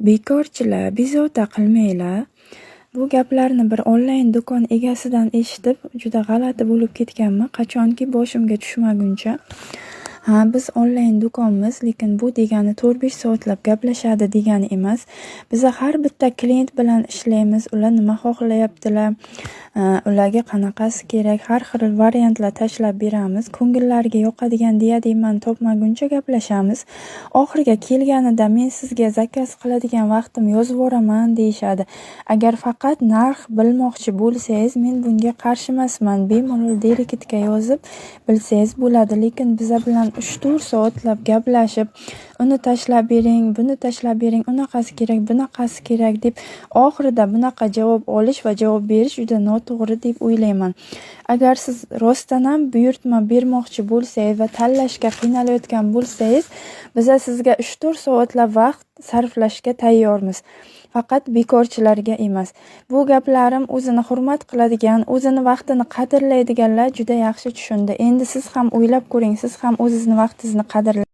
Bekorchilar, bezovta qilmanglar. Bu gaplarni bir onlayn do'kon egasidan eshitib, juda g'alati bo'lib ketganman. Qachonki boshimga tushmaguncha. Biz onlayn do'konmiz, lekin bu degani 4-5 soatlab gaplashadi degani emas. Biz har bitta klient bilan ishlaymiz. Ular nima xohlayaptilar, ularga qanaqasi kerak, har xil variantlar tashlab beramiz. Ko'ngillariga yoqadigan deyman topmaguncha gaplashamiz. Oxiriga kelganida men sizga zakaz qiladigan vaqtim yozib yuboraman deyishadi. Agar faqat narx bilmoqchi bo'lsangiz, men bunga qarshi emasman. Bemalol direktga yozib bilsangiz bo'ladi, lekin biz bilan 3-4 soatlab gaplashib, uni tashlab bering, buni tashlab bering, unaqasi kerak, bunaqasi kerak deb oxirida bunaqa javob olish va javob berish juda noto'g'ri deb o'ylayman. Agar siz rostdan ham buyurtma bermoqchi bo'lsangiz va tanlashga qiynalayotgan bo'lsangiz, biz sizga 3-4 soatlab vaqt sarflashga tayyormiz. Faqat bekorchilarga emas. Bu gaplarim o'zini hurmat qiladigan, o'zini vaqtini qadrlaydiganlar juda yaxshi tushundi. Endi siz ham o'ylab ko'ring, siz ham o'zingizni vaqtingizni qadrlang.